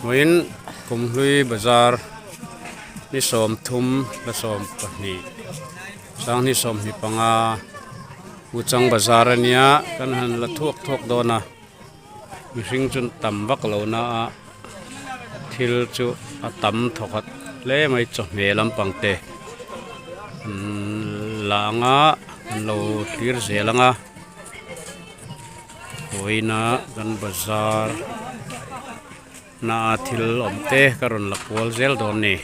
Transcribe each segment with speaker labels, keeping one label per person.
Speaker 1: Moin kumhlui bazar ni som thum la som pahni sang ni som hi panga uchang bazar ania kan han la thuak dona mihring chun tam vak lo na thil chu atam thokat le mai chu me lampang te langa lo thlir zelanga hoina kan bazar na thil omte karon la kwal zel don ni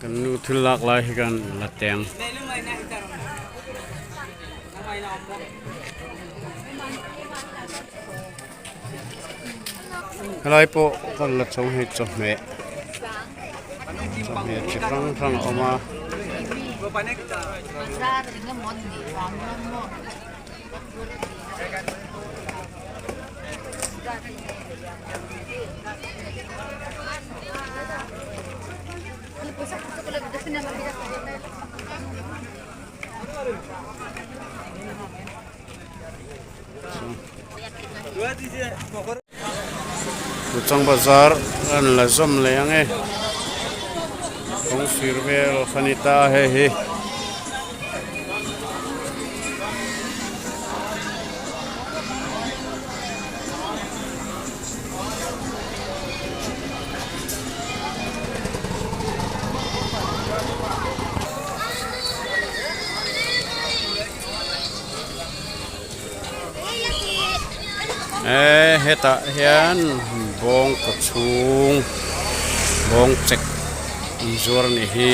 Speaker 1: kan nu thil lak lai kan la teng lai po kan la chong he chong me chi rang oma Utang bazar kan la zom le ange kong sirvel khanita he hi heta hian bong ko chung bong chek injur ni hi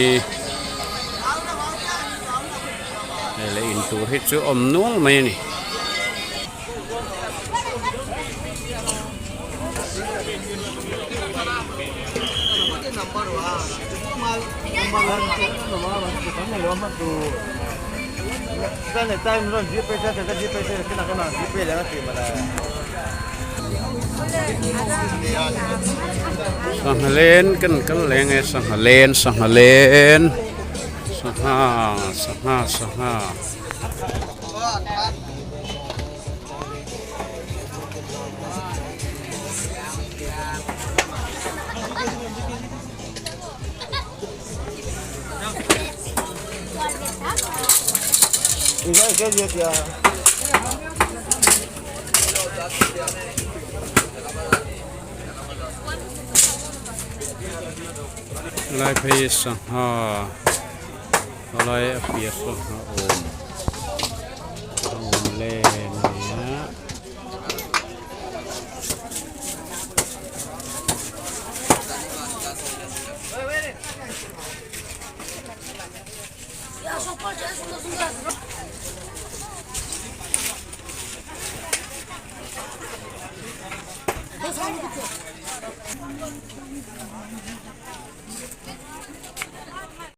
Speaker 1: le in tur hi chu om nuang mai ni Sanghalen kan lenge sanghalen sangha lai phei sangha lai apia sangha om len